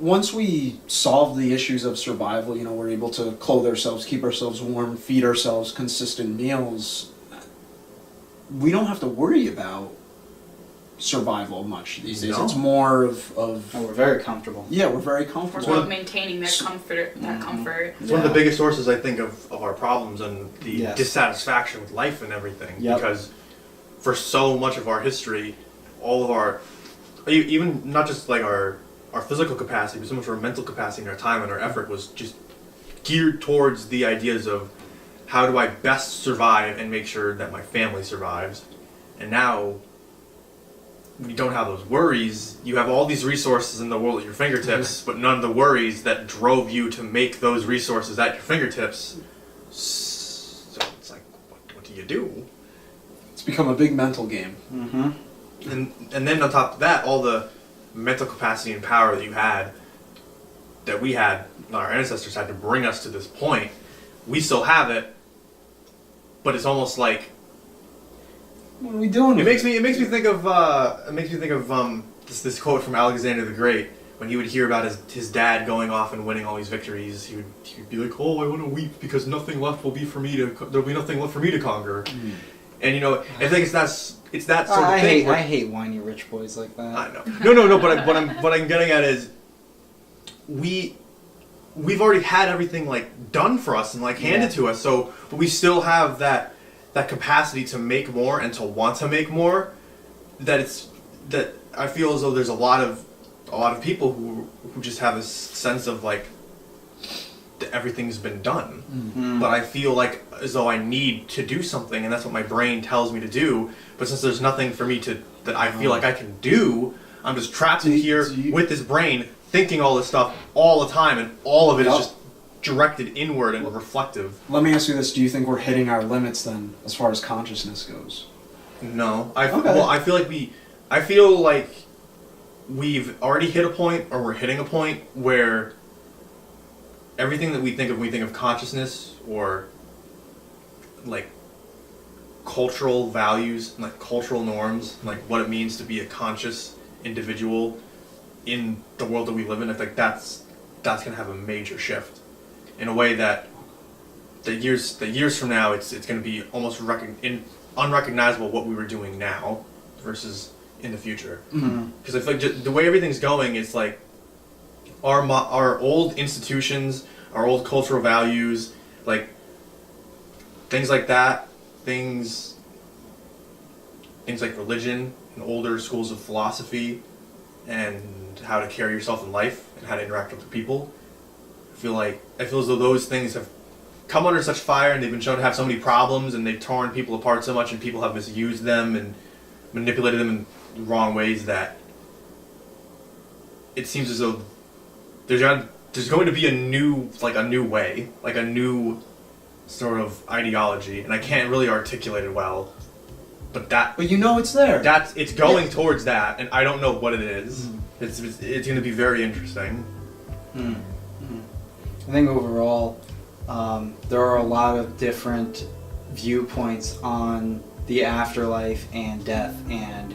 once we solve the issues of survival, we're able to clothe ourselves, keep ourselves warm, feed ourselves consistent meals, we don't have to worry about survival much these days. No. It's more of we're very comfortable. Yeah, we're very comfortable. We're maintaining that comfort. It's one of the biggest sources, I think, of our problems and the dissatisfaction with life and everything. Yep. Because for so much of our history, all of our, even not just like our physical capacity, but so much of our mental capacity and our time and our effort was just geared towards the ideas of how do I best survive and make sure that my family survives. And now, when you don't have those worries, you have all these resources in the world at your fingertips, but none of the worries that drove you to make those resources at your fingertips. So it's like, what do you do? It's become a big mental game. Mm-hmm. And then on top of that, all the mental capacity and power that you had, that we had, our ancestors had to bring us to this point, we still have it, but it's almost like, what are we doing? It makes me think of this quote from Alexander the Great. When he would hear about his dad going off and winning all these victories, he would be like, "Oh, I want to weep because nothing left will be for me to. There'll be nothing left for me to conquer." Mm. And I think it's that sort of thing. I hate whiny rich boys like that. I know. No. But what I'm getting at is, we've already had everything like done for us and like handed to us. So, but we still have that capacity to make more and to want to make more. That I feel as though there's a lot of people who just have this sense of like everything's been done. Mm-hmm. But I feel like as though I need to do something, and that's what my brain tells me to do. But since there's nothing for me that I feel like I can do, I'm just trapped in here with this brain thinking all this stuff all the time, and all of it is just directed inward and reflective. Let me ask you this: do you think we're hitting our limits then, as far as consciousness goes? No, I feel like we've already hit a point, or we're hitting a point where everything that we think of when we think of consciousness, or like cultural values, and like cultural norms, and like what it means to be a conscious individual in the world that we live in, I think that's gonna have a major shift in a way that years from now it's gonna be almost unrecognizable what we were doing now versus in the future. Because I feel like just the way everything's going, it's like our old institutions, our old cultural values, like things like that, things like religion and older schools of philosophy and how to carry yourself in life and how to interact with people. I feel as though those things have come under such fire, and they've been shown to have so many problems, and they've torn people apart so much, and people have misused them and manipulated them in wrong ways, that it seems as though there's going to be a new way, like a new sort of ideology, and I can't really articulate it well, but it's there. It's going towards that, and I don't know what it is. It's going to be very interesting. I think overall, there are a lot of different viewpoints on the afterlife and death, and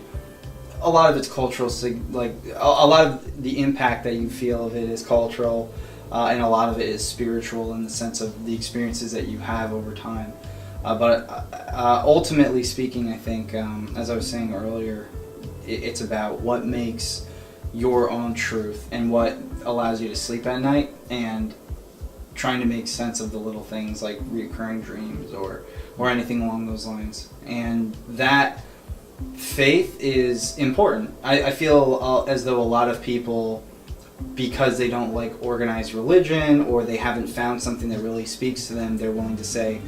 a lot of it's cultural. Like a lot of the impact that you feel of it is cultural, and a lot of it is spiritual in the sense of the experiences that you have over time. But ultimately speaking, I think, as I was saying earlier, it's about what makes your own truth and what allows you to sleep at night, and trying to make sense of the little things like recurring dreams or anything along those lines. And that faith is important. I feel as though a lot of people, because they don't like organized religion, or they haven't found something that really speaks to them, they're willing to say,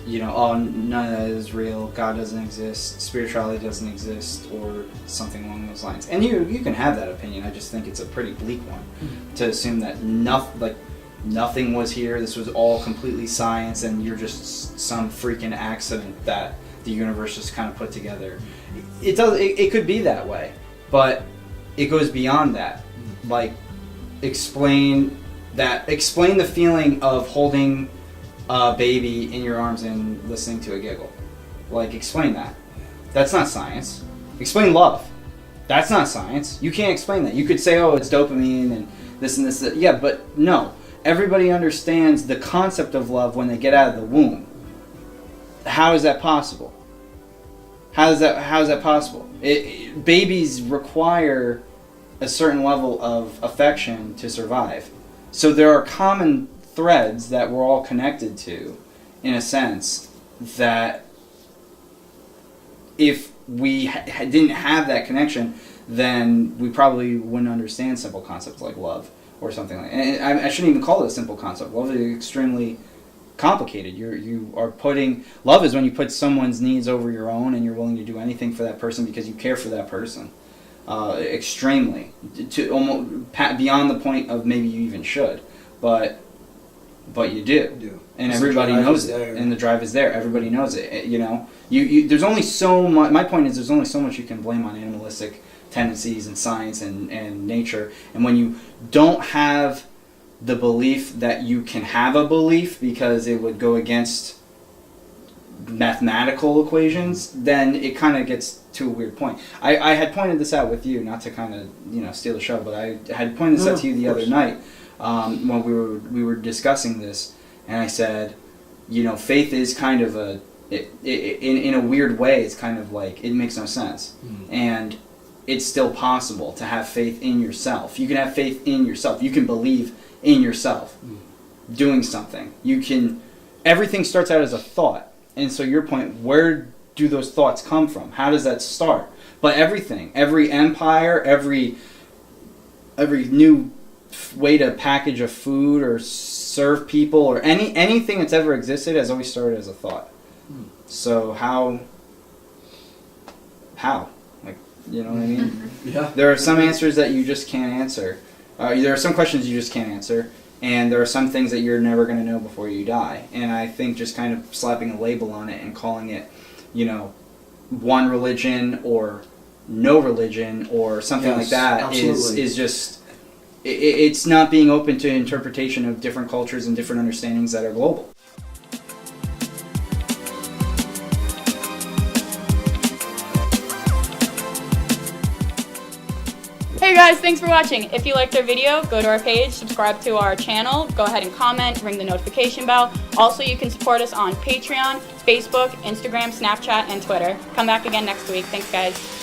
oh, none of that is real, God doesn't exist, spirituality doesn't exist, or something along those lines. And you can have that opinion. I just think it's a pretty bleak one, to assume that nothing was here, this was all completely science, and you're just some freaking accident that the universe just kind of put together. It could be that way, but it goes beyond that. Like, explain the feeling of holding a baby in your arms and listening to a giggle. Like, explain that. That's not science. Explain love. That's not science. You can't explain that. You could say, oh, it's dopamine and this and this. Yeah, but no. Everybody understands the concept of love when they get out of the womb. How is that possible? How is that possible? Babies require a certain level of affection to survive. So there are common threads that we're all connected to, in a sense, that if we didn't have that connection, then we probably wouldn't understand simple concepts like love or something like that. And I shouldn't even call it a simple concept. Love is extremely complicated. You are putting... Love is when you put someone's needs over your own and you're willing to do anything for that person because you care for that person. Extremely. To almost beyond the point of maybe you even should. But you do. And everybody knows it. And the drive is there. Everybody knows it. You know? There's only so much... My point is there's only so much you can blame on animalistic tendencies and science and nature. And when you don't have the belief that you can have a belief because it would go against mathematical equations, then it kind of gets to a weird point. I had pointed this out with you, not to kind of steal the show, but I had pointed this out to you the other night when we were discussing this, and I said, faith is kind of in a weird way, it's kind of like, it makes no sense. And it's still possible to have faith in yourself. You can have faith in yourself. You can believe in yourself doing something. Everything starts out as a thought. And so your point, where do those thoughts come from? How does that start? But everything, every empire, every new way to package a food or serve people or anything that's ever existed has always started as a thought. So how? Like, you know what I mean? Yeah. There are some answers that you just can't answer. There are some questions you just can't answer, and there are some things that you're never going to know before you die. And I think just kind of slapping a label on it and calling it, one religion or no religion or something like that is just... It's not being open to interpretation of different cultures and different understandings that are global. Hey guys, thanks for watching. If you liked our video, go to our page, subscribe to our channel, go ahead and comment, ring the notification bell. Also, you can support us on Patreon, Facebook, Instagram, Snapchat, and Twitter. Come back again next week. Thanks, guys.